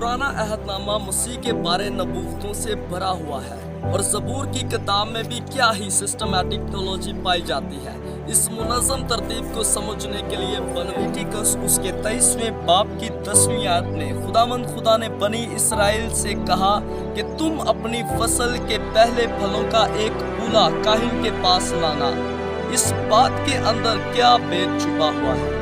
पुराना अहद नामा मसीह के बारे नबूवतों से भरा हुआ है और ज़बूर की किताब में भी क्या ही सिस्टमैटिक थियोलॉजी पाई जाती है। इस मुनज़्ज़म तरतीब को समझने के लिए लेविटिकस उसके 23वें बाब की 10वीं आयत में खुदा ने बनी इसराइल से कहा कि तुम अपनी फसल के पहले फलों का एक पूला काहिन के पास लाना। इस बात के अंदर क्या भेद छुपा हुआ है?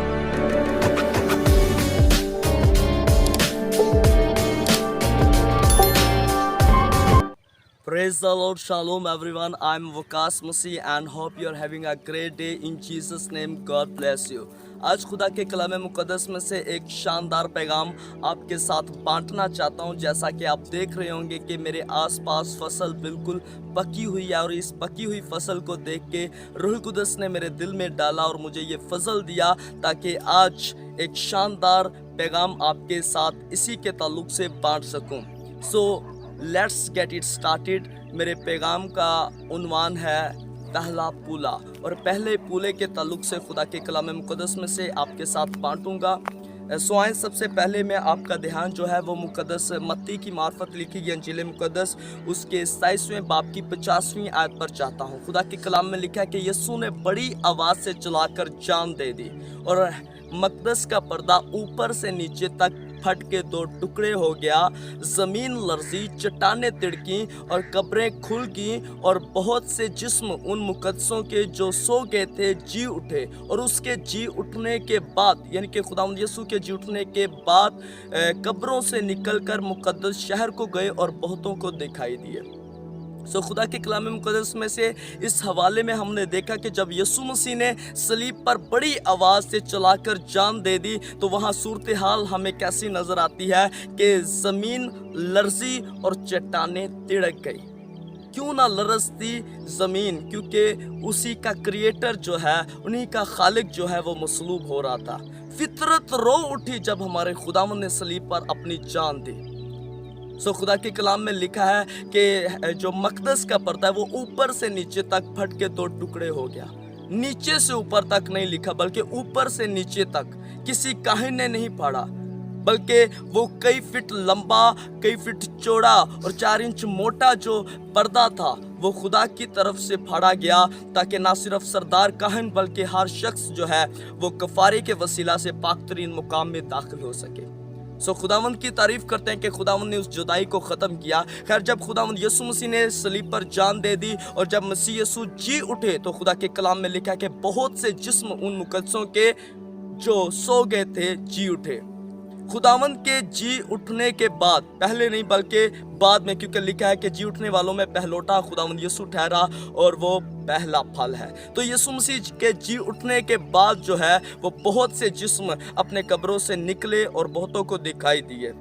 Praise the Lord, Shalom everyone. I'm Waqas Masih and hope you're having a great day in Jesus name. God bless you. आज खुदा के कलाम मुक़द्दस में से एक शानदार पैगाम आपके साथ बांटना चाहता हूं। जैसा कि आप देख रहे होंगे कि मेरे आसपास फसल बिल्कुल पकी हुई है और इस पकी हुई फसल को देख के रूह कुदस ने मेरे दिल में डाला और मुझे ये फजल दिया ताकि आज एक शानदार पैगाम आपके साथ इसी के ताल्लुक से बांट सकूं। Let's get it started. मेरे पैगाम का उन्वान है पहला पूला और पहले पूले के ताल्लुक से खुदा के कलाम मुक़द्दस में से आपके साथ बांटूंगा। आए सबसे पहले मैं आपका ध्यान जो है वो मुक़द्दस मत्ती की मार्फत लिखी गई इंजील मुक़द्दस उसके 27वें बाब की 50वीं आयत पर चाहता हूँ। खुदा के कलाम में लिखा है कि यीशु ने बड़ी आवाज़ से चिल्लाकर जान दे दी और मक़दस का पर्दा ऊपर से नीचे तक फट के 2 टुकड़े हो गया। ज़मीन लर्जी, चट्टानें तिड़की और कब्रें खुल गईं और बहुत से जिस्म उन मुक़द्दसों के जो सो गए थे जी उठे। और उसके जी उठने के बाद यानी कि खुदावंद यीशु के जी उठने के बाद कब्रों से निकलकर मुक़द्दस शहर को गए और बहुतों को दिखाई दिए। खुदा के कलाम मुक़द्दस में से इस हवाले में हमने देखा कि जब यीशु मसीह ने सलीब पर बड़ी आवाज़ से चलाकर जान दे दी तो वहाँ सूरत हाल हमें कैसी नज़र आती है कि ज़मीन लर्जी और चट्टानें तिड़क गई। क्यों ना लरजती ज़मीन? क्योंकि उसी का क्रिएटर जो है, उन्हीं का खालिक जो है वो मसलूब हो रहा था। फितरत रो उठी जब हमारे खुदावंद ने सलीब पर अपनी जान दी। खुदा के कलाम में लिखा है कि जो मक़दस का पर्दा है वो ऊपर से नीचे तक फट के 2 टुकड़े हो गया। नीचे से ऊपर तक नहीं लिखा बल्कि ऊपर से नीचे तक। किसी काहिन ने नहीं फाड़ा बल्कि वो कई फीट लंबा, कई फीट चौड़ा और 4 इंच मोटा जो पर्दा था वो खुदा की तरफ से फाड़ा गया ताकि ना सिर्फ सरदार काहिन बल्कि हर शख्स जो है वो कफारे के वसीला से पाक तरीन मुकाम में दाखिल हो सके। खुदावंद की तारीफ करते हैं कि खुदावंद ने उस जुदाई को ख़त्म किया। खैर, जब खुदावंद यीशु मसीह ने सलीब पर जान दे दी और जब मसीह यीशु जी उठे तो खुदा के कलाम में लिखा है कि बहुत से जिस्म उन मुक़द्दसों के जो सो गए थे जी उठे। खुदावंद के जी उठने के बाद, पहले नहीं बल्कि बाद में, क्योंकि लिखा है कि जी उठने वालों में पहलोटा खुदावंद यीशु ठहरा और वो पहला फल है। तो यीशु मसीह के जी उठने के बाद जो है वो बहुत से जिस्म अपने कब्रों से निकले और बहुतों को दिखाई दिए।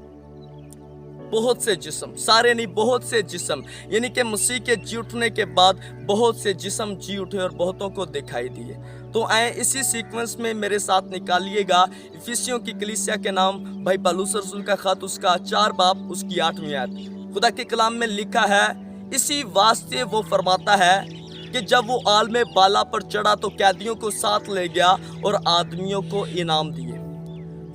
बहुत से जिस्म, सारे नहीं, बहुत से जिस्म, यानी कि मसीह के जी उठने के बाद बहुत से जिस्म जी उठे और बहुतों को दिखाई दिए। तो आए इसी सीक्वेंस में मेरे साथ निकालिएगा इफिसियों की कलीसिया के नाम भाई पौलुस रसूल का खत उसका 4 बाब उसकी 8वीं आयत। खुदा के कलाम में लिखा है, इसी वास्ते वो फरमाता है कि जब वो आलमे बाला पर चढ़ा तो कैदियों को साथ ले गया और आदमियों को इनाम दिए।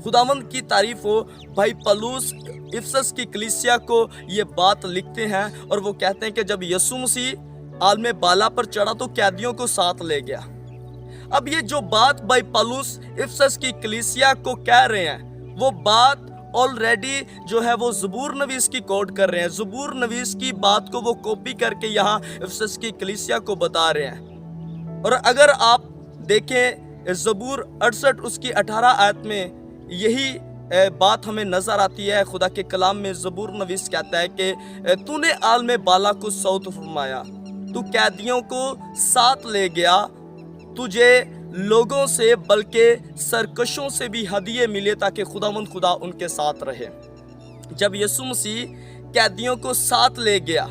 खुदावंद की तारीफ हो। भाई पौलुस इफिसस की कलीसिया को ये बात लिखते हैं और वो कहते हैं कि जब यीशु मसीह आलमे बाला पर चढ़ा तो कैदियों को साथ ले गया। अब ये जो बात भाई पौलुस इफिसस की कलीसिया को कह रहे हैं वो बात ऑलरेडी जो है वो ज़बूर नवीस की कोट कर रहे हैं। ज़बूर नवीस की बात को वो कॉपी करके यहाँ इफिसस की कलीसिया को बता रहे हैं। और अगर आप देखें ज़बूर 68 उसकी 18 आयत में यही बात हमें नज़र आती है। खुदा के कलाम में ज़बूर नवीस कहता है कि तूने आलमे बाला को सौत फरमाया, तू कैदियों को साथ ले गया, तुझे लोगों से बल्कि सरकशों से भी हदिये मिले ताकि खुदावंद खुदा उनके साथ रहे। जब यीशु मसीह कैदियों को साथ ले गया,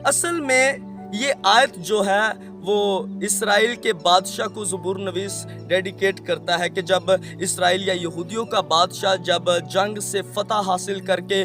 असल में ये आयत जो है वो इसराइल के बादशाह को ज़बूर नवीस डेडिकेट करता है कि जब इसराइल या यहूदियों का बादशाह जब जंग से फतह हासिल करके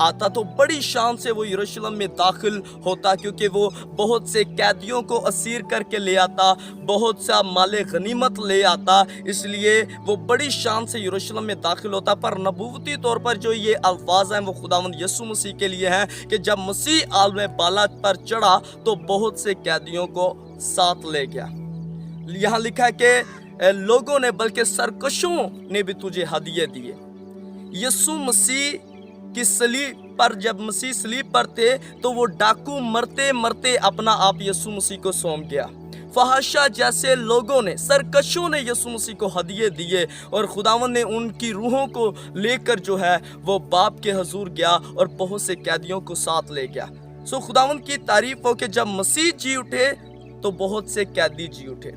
आता तो बड़ी शान से वो यरूशलेम में दाखिल होता, क्योंकि वो बहुत से कैदियों को असीर करके ले आता, बहुत सा माले गनीमत ले आता, इसलिए वो बड़ी शान से यरूशलेम में दाखिल होता। पर नबूवती तौर पर जो ये अल्फाज हैं वो खुदावंद यीशु मसीह के लिए हैं कि जब मसीह आलम बाला पर चढ़ा तो बहुत से कैदियों को साथ ले गया। यहाँ लिखा है कि लोगों ने बल्कि सरकशों ने भी तुझे हदिये दिए। यीशु मसीह की सलीब पर जब मसीह सलीब पर थे तो वो डाकू मरते मरते अपना आप यीशु मसीह को सौंप गया। फहाशा जैसे लोगों ने, सरकशों ने यीशु मसीह को हदिये दिए और खुदावन ने उनकी रूहों को लेकर जो है वो बाप के हजूर गया और बहुत से कैदियों को साथ ले गया। सो खुदावन की तारीफ हो कि जब मसीह जी उठे तो बहुत से कैदी जी उठे।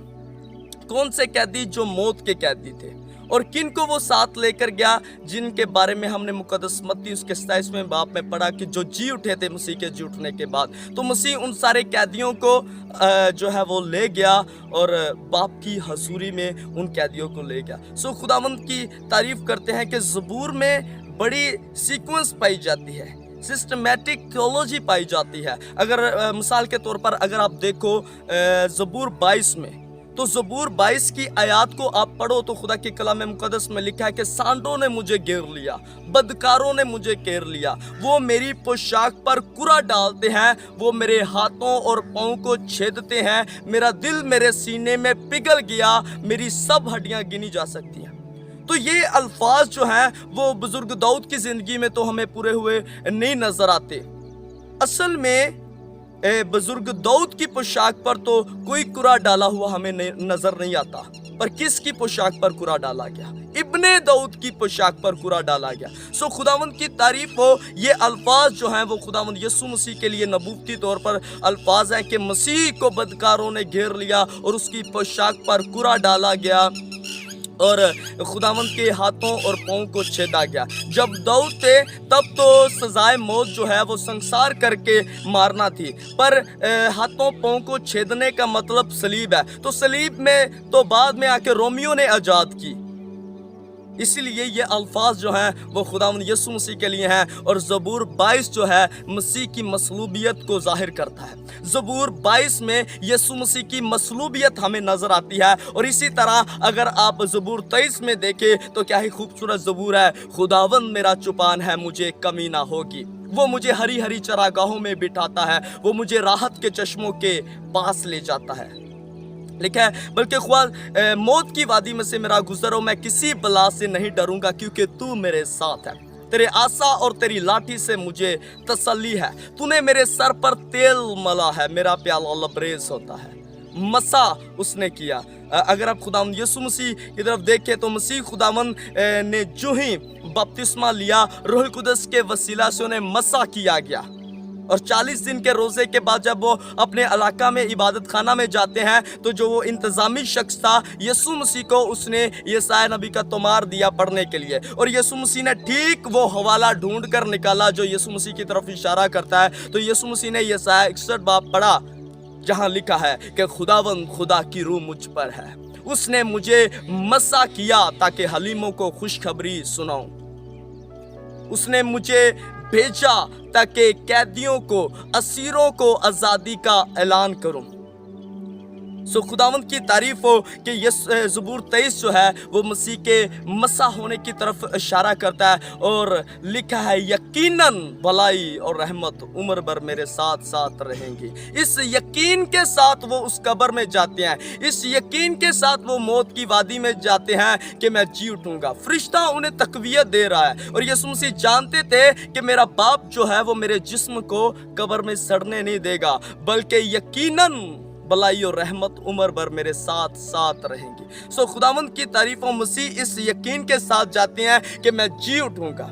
कौन से कैदी? जो मौत के कैदी थे। और किन को वो साथ लेकर गया? जिनके बारे में हमने मुकद्दस मत्ती उसके 27वें बाब में पढ़ा कि जो जी उठे थे मसीह के जी उठने के बाद। तो मसीह उन सारे कैदियों को जो है वो ले गया और बाप की हजूरी में उन कैदियों को ले गया। सो खुदावंद की तारीफ करते हैं कि ज़बूर में बड़ी सीक्वेंस पाई जाती है, सिस्टमैटिक थियोलॉजी पाई जाती है। अगर मिसाल के तौर पर अगर आप देखो ज़बूर 22 में, तो ज़बूर 22 की आयत को आप पढ़ो तो खुदा के कलाम मुकद्दस में लिखा है कि सांडों ने मुझे घेर लिया, बदकारों ने मुझे घेर लिया, वो मेरी पोशाक पर कुरा डालते हैं, वो मेरे हाथों और पाँव को छेदते हैं, मेरा दिल मेरे सीने में पिघल गया, मेरी सब हड्डियां गिनी जा सकती हैं। तो ये अल्फाज जो हैं वो बुजुर्ग दाऊद की ज़िंदगी में तो हमें पूरे हुए नहीं नज़र आते। असल में बुजुर्ग दाऊद की पोशाक पर तो कोई कुरा डाला हुआ हमें नजर नहीं आता, पर किसकी पोशाक पर कुरा डाला गया? इब्ने दाऊद की पोशाक पर कुरा डाला गया। सो खुदावंद की तारीफ हो। ये अल्फाज जो हैं वो खुदावंद यीशु मसीह के लिए नबूवती तौर पर अल्फाज हैं कि मसीह को बदकारों ने घेर लिया और उसकी पोशाक पर कुरा डाला गया और खुदावंद के हाथों और पाँव को छेदा गया। जब दाऊद थे तब तो सजाए मौत जो है वो संसार करके मारना थी, पर हाथों पाँव को छेदने का मतलब सलीब है। तो सलीब में तो बाद में आके रोमियो ने आज़ाद की, इसलिए ये अल्फाज जो हैं वो खुदावंद यीशु मसीह के लिए हैं। और ज़बूर 22 जो है मसीह की मसलूबियत को जाहिर करता है। ज़बूर 22 में यीशु मसीह की मसलूबियत हमें नज़र आती है। और इसी तरह अगर आप ज़बूर 23 में देखें तो क्या ही खूबसूरत ज़बूर है। खुदावंद मेरा चुपान है, मुझे कमी ना होगी, वो मुझे हरी हरी चरागाहों में बिठाता है, वो मुझे राहत के चश्मों के पास ले जाता है। लिखा है बल्कि मौत की वादी में से मेरा गुजरो, मैं किसी बला से नहीं डरूंगा, क्योंकि तू मेरे साथ है। तेरे आसा और तेरी लाठी से मुझे तसल्ली है। तूने मेरे सर पर तेल मला है, मेरा प्याला लबरेज होता है। मसा उसने किया। अगर आप खुदावंद यीशु मसीह की तरफ देखें तो मसीह खुदावंद ने जो ही बपतिस्मा लिया, रूह कुदस के वसीला से उन्हें मसा किया गया। और 40 दिन के रोज़े के बाद जब वो अपने इलाका में इबादत खाना में जाते हैं तो जो वो इंतज़ामी शख्स था यीशु मसीह को उसने यशायाह नबी का तोमार दिया पढ़ने के लिए। और यीशु मसीह ने ठीक वो हवाला ढूंढ कर निकाला जो यीशु मसीह की तरफ इशारा करता है। तो यीशु मसीह ने यशायाह 61 बाब पढ़ा जहाँ लिखा है कि खुदावंद खुदा की रूह मुझ पर है, उसने मुझे मसा किया ताकि हलीमों को खुशखबरी सुनाऊं, उसने मुझे भेजा ताकि कैदियों को, असीरों को आज़ादी का ऐलान करूं। सो खुदावंद की तारीफ हो कि ये ज़बूर 23 जो है वो मसीह के मसा होने की तरफ इशारा करता है। और लिखा है यकीनन भलाई और रहमत उम्र भर मेरे साथ साथ रहेंगी। इस यकीन के साथ वो उस कब्र में जाते हैं, इस यकीन के साथ वो मौत की वादी में जाते हैं कि मैं जी उठूंगा। फरिश्ता उन्हें तकवीयत दे रहा है और यीशु मसीह जानते थे कि मेरा बाप जो है वो मेरे जिस्म को कब्र में सड़ने नहीं देगा, बल्कि यकीनन भलाई और रहमत उम्र भर मेरे साथ साथ रहेंगी। सो खुदावंद की तारीफों मसीह इस यकीन के साथ जाते हैं कि मैं जी उठूंगा।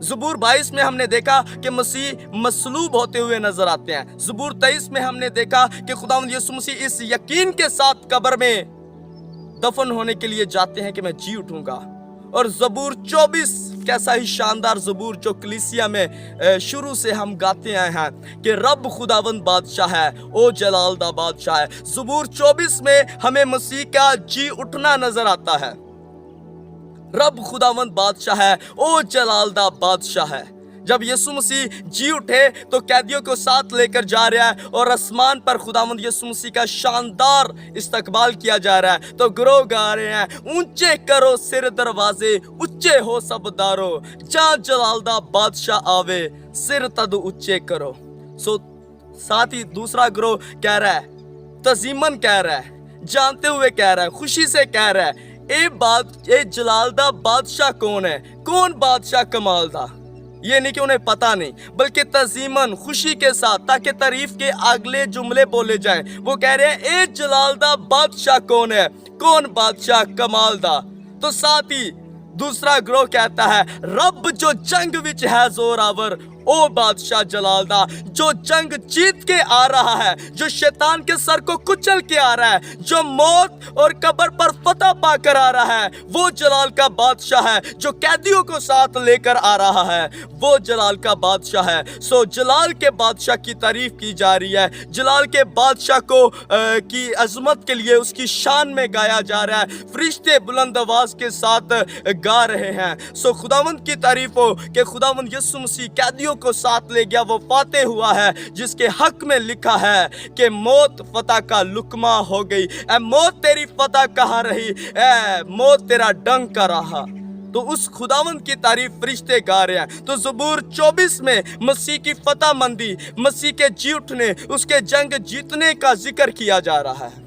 ज़बूर 22 में हमने देखा कि मसीह मसलूब होते हुए नजर आते हैं। ज़बूर 23 में हमने देखा कि खुदावंद यीशु मसीह इस यकीन के साथ कब्र में दफन होने के लिए जाते हैं कि मैं जी उठूंगा। और ज़बूर 24 कैसा ही शानदार ज़बूर जो कलीसिया में शुरू से हम गाते आए हैं कि रब खुदावंद बादशाह है, ओ जलाल दा बादशाह है। ज़बूर 24 में हमें मसीह का जी उठना नजर आता है। रब खुदावंद बादशाह है, ओ जलाल दा बादशाह है। जब यीशु मसीह जी उठे तो कैदियों को साथ लेकर जा रहा है और आसमान पर खुदावंद यीशु मसीह का शानदार इस्तकबाल किया जा रहा है। तो ग्रोह गा रहे हैं, ऊंचे करो सिर दरवाजे, ऊंचे हो सब दारो, जहाँ जलालदा बादशाह आवे, सिर तद ऊंचे करो। साथ ही दूसरा ग्रोह कह रहा है, तजीमन कह रहा है, जानते हुए कह रहा है, खुशी से कह रहा है, ए जलालदा बादशाह कौन है, कौन बादशाह कमालदा। ये नहीं कि उन्हें पता नहीं, बल्कि तजीमन खुशी के साथ, ताकि तारीफ के अगले जुमले बोले जाएं। वो कह रहे हैं, ए जलालदा बादशाह कौन है, कौन बादशाह कमालदा। तो साथ ही दूसरा ग्रोह कहता है, रब जो जंग विच है जोरावर, ओ बादशाह जलालदा, जो जंग जीत के आ रहा है, जो शैतान के सर को कुचल के आ रहा है, जो मौत और कब्र पर फतह पाकर आ रहा है, वो जलाल का बादशाह है। जो कैदियों को साथ लेकर आ रहा है, वो जलाल का बादशाह है। सो जलाल के बादशाह की तारीफ की जा रही है। जलाल के बादशाह को की अजमत के लिए उसकी शान में गाया जा रहा है। फरिश्ते बुलंद आवाज के साथ गा रहे हैं। सो खुदावंद की तारीफ हो कि खुदावंद यीशु मसीह कैदियों को साथ ले गया। वो फातेह हुआ है जिसके हक में लिखा है कि मौत फतह का लुकमा हो गई। ए मौत तेरी फतह कहाँ रही, ए मौत तेरा डंक का रहा। तो उस खुदावंद की तारीफ फरिश्ते गा रहे हैं। तो ज़बूर 24 में मसीह की फतह मंदी, मसीह के जी उठने, उसके जंग जीतने का जिक्र किया जा रहा है।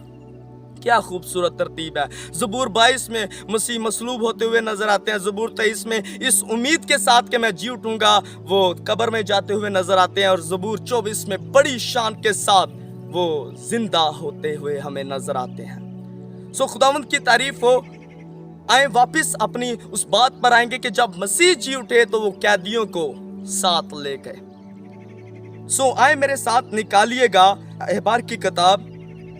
क्या खूबसूरत तरतीब है। ज़बूर 22 में मसीह मसलूब होते हुए नजर आते हैं। ज़बूर 23 में इस उम्मीद के साथ कि मैं जी उठूंगा, वो कब्र में जाते हुए नजर आते हैं। और ज़बूर 24 में बड़ी शान के साथ वो जिंदा होते हुए हमें नजर आते हैं। सो खुदावंद की तारीफ हो। आए वापस अपनी उस बात पर आएंगे कि जब मसीह जी उठे तो वो कैदियों को साथ ले गए। सो आए मेरे साथ निकालिएगा अहबार की किताब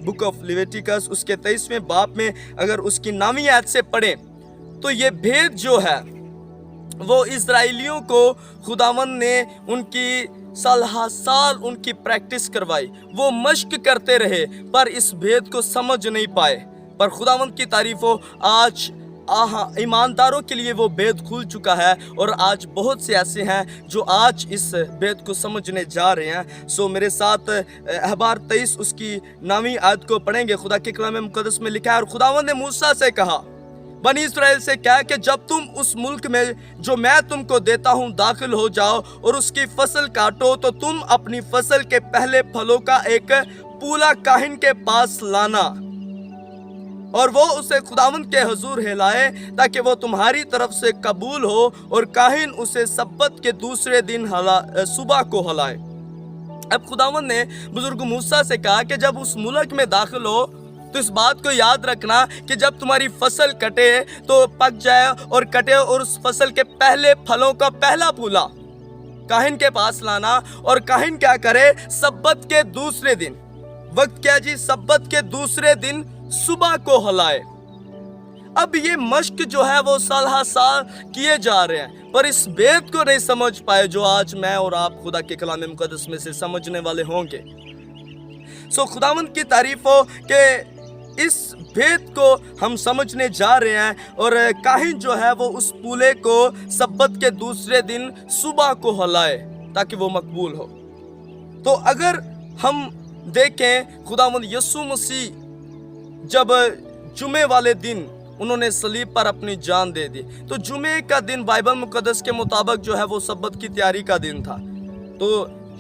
बुक ऑफ लिविटिकस, उसके 23वें बाब में अगर उसकी 9वीं आयत से पढ़े तो ये भेद जो है वो इजराइलियों को खुदावंद ने उनकी साल उनकी प्रैक्टिस करवाई। वो मश्क करते रहे पर इस भेद को समझ नहीं पाए। पर खुदावंद की तारीफ हो, आज ईमानदारों के लिए वो भेद खुल चुका है। और आज बहुत से ऐसे हैं जो आज इस भेद को समझने जा रहे हैं। सो मेरे साथ अहबार 23 उसकी 9वीं आयत को पढ़ेंगे। खुदा के कलाम मुकद्दस में लिखा है, और खुदावंद ने मूसा से कहा, बनी इस्राएल से कहा कि जब तुम उस मुल्क में जो मैं तुमको देता हूँ दाखिल हो जाओ और उसकी फसल काटो, तो तुम अपनी फसल के पहले फलों का एक पूला काहिन के पास लाना, और वो उसे खुदावंद के हुजूर हिलाए ताकि वो तुम्हारी तरफ से कबूल हो, और काहिन उसे सब्बत के दूसरे दिन सुबह को हिलाए। अब खुदावंद ने बुजुर्ग मूसा से कहा कि जब उस मुल्क में दाखिल हो तो इस बात को याद रखना कि जब तुम्हारी फसल कटे तो पक जाए और कटे, और उस फसल के पहले फलों का पहला पूला काहिन के पास लाना। और काहिन क्या करे, सब्बत के दूसरे दिन, वक्त क्या जी, सब्बत के दूसरे दिन सुबह को हिलाए। अब ये मश्क जो है वो साल हर साल किए जा रहे हैं, पर इस भेद को नहीं समझ पाए जो आज मैं और आप खुदा के कलाम मुकद्दस में से समझने वाले होंगे। सो खुदावंद की तारीफ हो कि इस भेद को हम समझने जा रहे हैं। और काहिन जो है वो उस पूले को सब्बत के दूसरे दिन सुबह को हिलाए ताकि वो मकबूल हो। तो अगर हम देखें, खुदावंद यीशु मसीह जब जुमे वाले दिन उन्होंने सलीब पर अपनी जान दे दी, तो जुमे का दिन बाइबल मुकद्दस के मुताबिक जो है वो सब्बत की तैयारी का दिन था। तो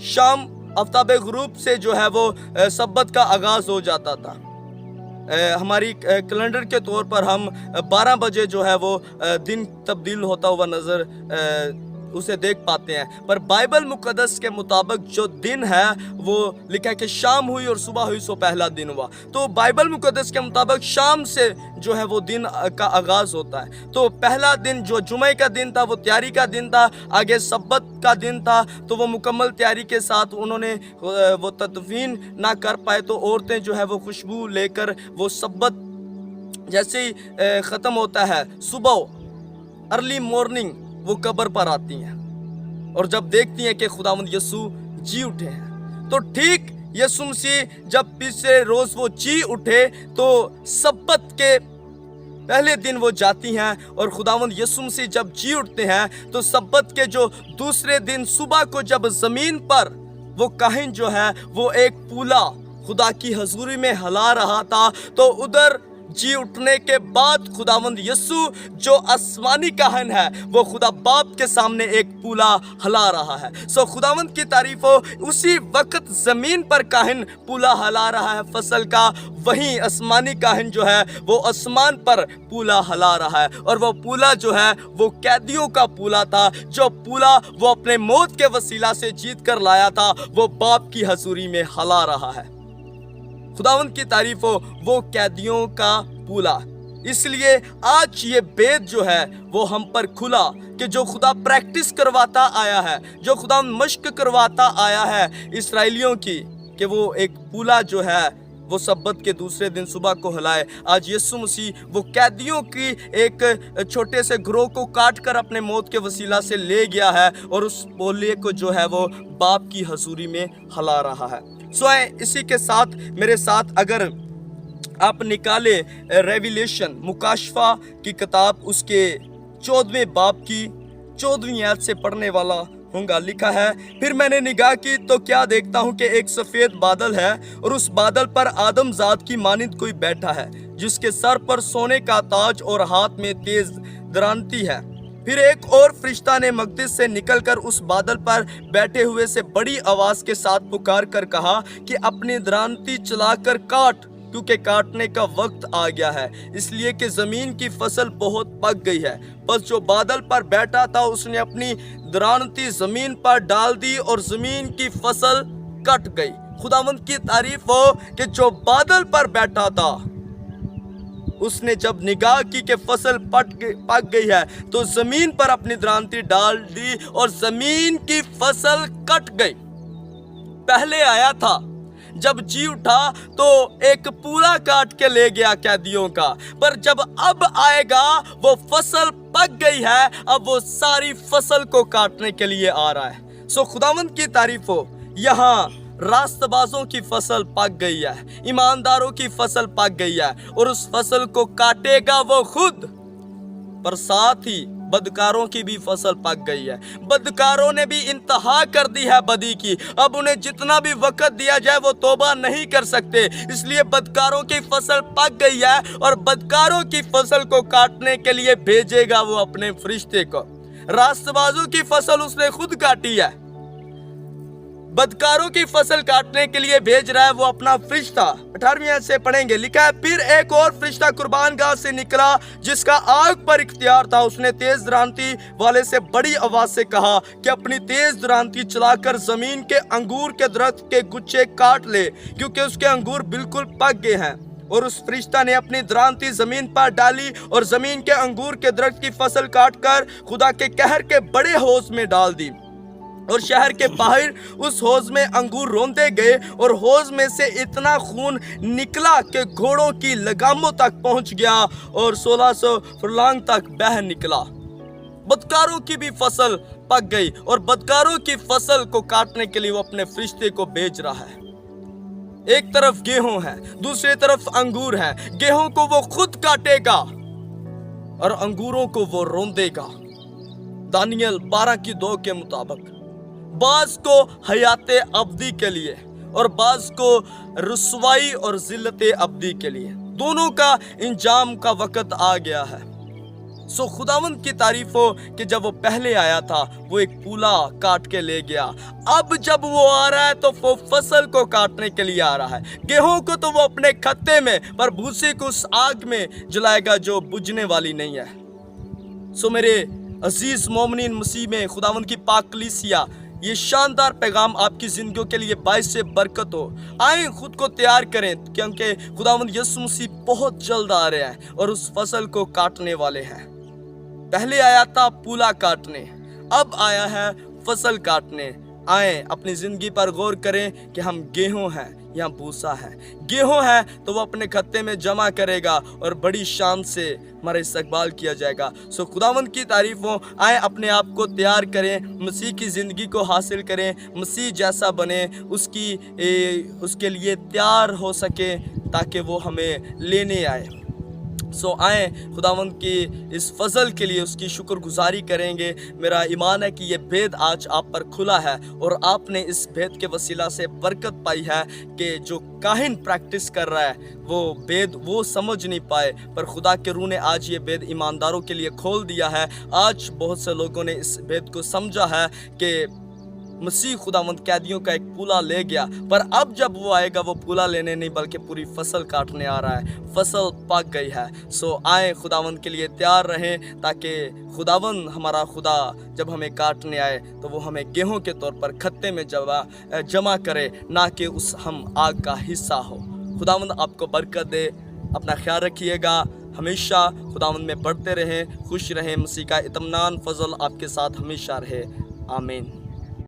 शाम आफ्ताब गुरूब से जो है वो सब्बत का आगाज हो जाता था। हमारी कैलेंडर के तौर पर हम 12 बजे जो है वो दिन तब्दील होता हुआ नजर उसे देख पाते हैं। पर बाइबल मुकद्दस के मुताबिक जो दिन है वो लिखा है कि शाम हुई और सुबह हुई सो पहला दिन हुआ। तो बाइबल मुकद्दस के मुताबिक शाम से जो है वो दिन का आगाज होता है। तो पहला दिन जो जुमे का दिन था वो तैयारी का दिन था, आगे सब्बत का दिन था। तो वो मुकम्मल तैयारी के साथ उन्होंने वो तदफीन ना कर पाए, तो औरतें जो है वो खुशबू लेकर वो सब्बत जैसे ही ख़त्म होता है, सुबह अर्ली मॉर्निंग वो कब्र पर आती हैं और जब देखती हैं कि खुदावंद यीशु जी उठे हैं, तो ठीक यीशु मसीह जब पिछले रोज वो जी उठे तो सब्बत के पहले दिन वो जाती हैं और खुदावंद यीशु मसीह जब जी उठते हैं तो सब्बत के जो दूसरे दिन सुबह को जब जमीन पर वो काहिन जो है वो एक पूला खुदा की हजूरी में हिला रहा था, तो उधर जी उठने के बाद खुदावंद यीशु जो आसमानी काहिन है वो खुदा बाप के सामने एक पूला हिला रहा है। सो खुदावंद की तारीफ हो, उसी वक्त जमीन पर काहिन पूला हिला रहा है फसल का, वहीं आसमानी काहिन जो है वो आसमान पर पूला हिला रहा है। और वो पूला जो है वो कैदियों का पूला था, जो पूला वो अपने मौत के वसीला से जीत कर लाया था, वो बाप की हजूरी में हिला रहा है। खुदावंद की तारीफ हो, वो कैदियों का पूला। इसलिए आज ये भेद जो है वो हम पर खुला कि जो खुदा प्रैक्टिस करवाता आया है, जो खुदा मश्क करवाता आया है इस्राएलियों की, कि वो एक पूला जो है वो सब्बत के दूसरे दिन सुबह को हिलाए। आज यीशु मसीह वो कैदियों की एक छोटे से ग्रोह को काट कर अपने मौत के वसीला से ले गया है और उस पोले को जो है वो बाप की हजूरी में हिला रहा है। सो इसी के साथ मेरे साथ अगर आप निकाले रेविलेशन मुकाशफा की किताब उसके 14वें बाब की 14वीं आयत से पढ़ने वाला होगा। लिखा है, फिर मैंने निगाह की तो क्या देखता हूँ कि एक सफेद बादल है और उस बादल पर आदम जात की मानिंद कोई बैठा है, जिसके सर पर सोने का ताज और हाथ में तेज दरांती है। फिर एक और फरिश्ता ने मकदस से निकलकर उस बादल पर बैठे हुए से बड़ी आवाज के साथ पुकार कर कहा कि अपनी दरांती चलाकर काट, क्योंकि काटने का वक्त आ गया है, इसलिए कि जमीन की फसल बहुत पक गई है। बस जो बादल पर बैठा था उसने अपनी दरांती जमीन पर डाल दी और जमीन की फसल कट गई। खुदावंद की तारीफ हो कि जो बादल पर बैठा था उसने जब निगाह की कि फसल पक गई है तो जमीन पर अपनी दरांती डाल दी और जमीन की फसल कट गई। पहले आया था जब जी उठा तो एक पूरा काट के ले गया कैदियों का, पर जब अब आएगा वो फसल पक गई है, अब वो सारी फसल को काटने के लिए आ रहा है। सो खुदावंद की तारीफ हो, यहाँ रास्तबाजों की फसल पक गई है, ईमानदारों की फसल पक गई है और उस फसल को काटेगा वो खुद, पर साथ ही बदकारों की भी फसल पक गई है। बदकारों ने भी इंतहा कर दी है बदी की, अब उन्हें जितना भी वक्त दिया जाए वो तौबा नहीं कर सकते, इसलिए बदकारों की फसल पक गई है और बदकारों की फसल को काटने के लिए भेजेगा वो अपने फरिश्ते को। रास्तबाजों की फसल उसने खुद काटी है, बदकारों की फसल काटने के लिए भेज रहा है वो अपना फरिश्ता। 18वीं आयत से पढ़ेंगे। लिखा है, फिर एक और फरिश्ता कुर्बान गाह से निकला जिसका आग पर इख्तियार था, उसने तेज दरांती वाले से बड़ी आवाज से कहा कि अपनी तेज दरांती चलाकर जमीन के अंगूर के दरख्त के गुच्छे काट ले, क्योंकि उसके अंगूर बिल्कुल पक गए हैं। और उस फरिश्ता ने अपनी दरांती जमीन पर डाली और जमीन के अंगूर के दरख्त की फसल काटकर खुदा के कहर के बड़े हौज में डाल दी और शहर के बाहर उस हौज में अंगूर रोंदे गए और हौज में से इतना खून निकला कि घोड़ों की लगामों तक पहुंच गया और 1600 फुरलांग तक बह निकला। बदकारों की भी फसल पक गई और बदकारों की फसल को काटने के लिए वो अपने फरिश्ते को भेज रहा है। एक तरफ गेहूं है, दूसरी तरफ अंगूर है। गेहूं को वो खुद काटेगा और अंगूरों को वो रोंदेगा। दानियल 12:2 के मुताबिक बाज को हयाते अब्दी के लिए और बाज को रुसवाई और जिल्लते अब्दी के लिए, दोनों का इंजाम का वक्त आ गया है। सो खुदावंद की तारीफ हो कि जब वो पहले आया था वो एक पूला काट के ले गया, अब जब वो आ रहा है तो वो फसल को काटने के लिए आ रहा है। गेहूं को तो वो अपने खत्ते में, पर भूसी को उस आग में जलाएगा जो बुझने वाली नहीं है। सो मेरे अजीज मोमिनीन मसीह में खुदावंद की पाक कलीसिया, ये शानदार पैगाम आपकी जिंदगियों के लिए बाइस से बरकत हो। आए खुद को तैयार करें, क्योंकि खुदावंद यीशु मसीह बहुत जल्द आ रहे हैं और उस फसल को काटने वाले हैं। पहले आया था पूला काटने, अब आया है फसल काटने। आए अपनी जिंदगी पर गौर करें कि हम गेहूं हैं या भूसा है। गेहूं है तो वो अपने खत्ते में जमा करेगा और बड़ी शान से हमारा इस्तकबाल किया जाएगा। सो खुदावंद की तारीफ हो। आए अपने आप को तैयार करें, मसीह की ज़िंदगी को हासिल करें, मसीह जैसा बने, उसके लिए तैयार हो सके ताकि वो हमें लेने आए। सो आए खुदावंद की इस फजल के लिए उसकी शुक्रगुजारी करेंगे। मेरा ईमान है कि ये भेद आज आप पर खुला है और आपने इस भेद के वसीला से बरकत पाई है कि जो काहिन प्रैक्टिस कर रहा है वो भेद वो समझ नहीं पाए, पर खुदा के रूह ने आज ये भेद ईमानदारों के लिए खोल दिया है। आज बहुत से लोगों ने इस भेद को समझा है कि मसीह खुदावंद कैदियों का एक पूला ले गया, पर अब जब वो आएगा वो पूला लेने नहीं बल्कि पूरी फसल काटने आ रहा है। फसल पक गई है। सो आए खुदावंद के लिए तैयार रहें ताकि खुदावंद हमारा खुदा जब हमें काटने आए तो वो हमें गेहूं के तौर पर खत्ते में जमा करे, ना कि हम आग का हिस्सा हो। खुदावंद आपको बरकत दे। अपना ख्याल रखिएगा, हमेशा खुदावंद में बढ़ते रहें, खुश रहें। मसीह का इत्मीनान फजल आपके साथ हमेशा रहे। आमीन।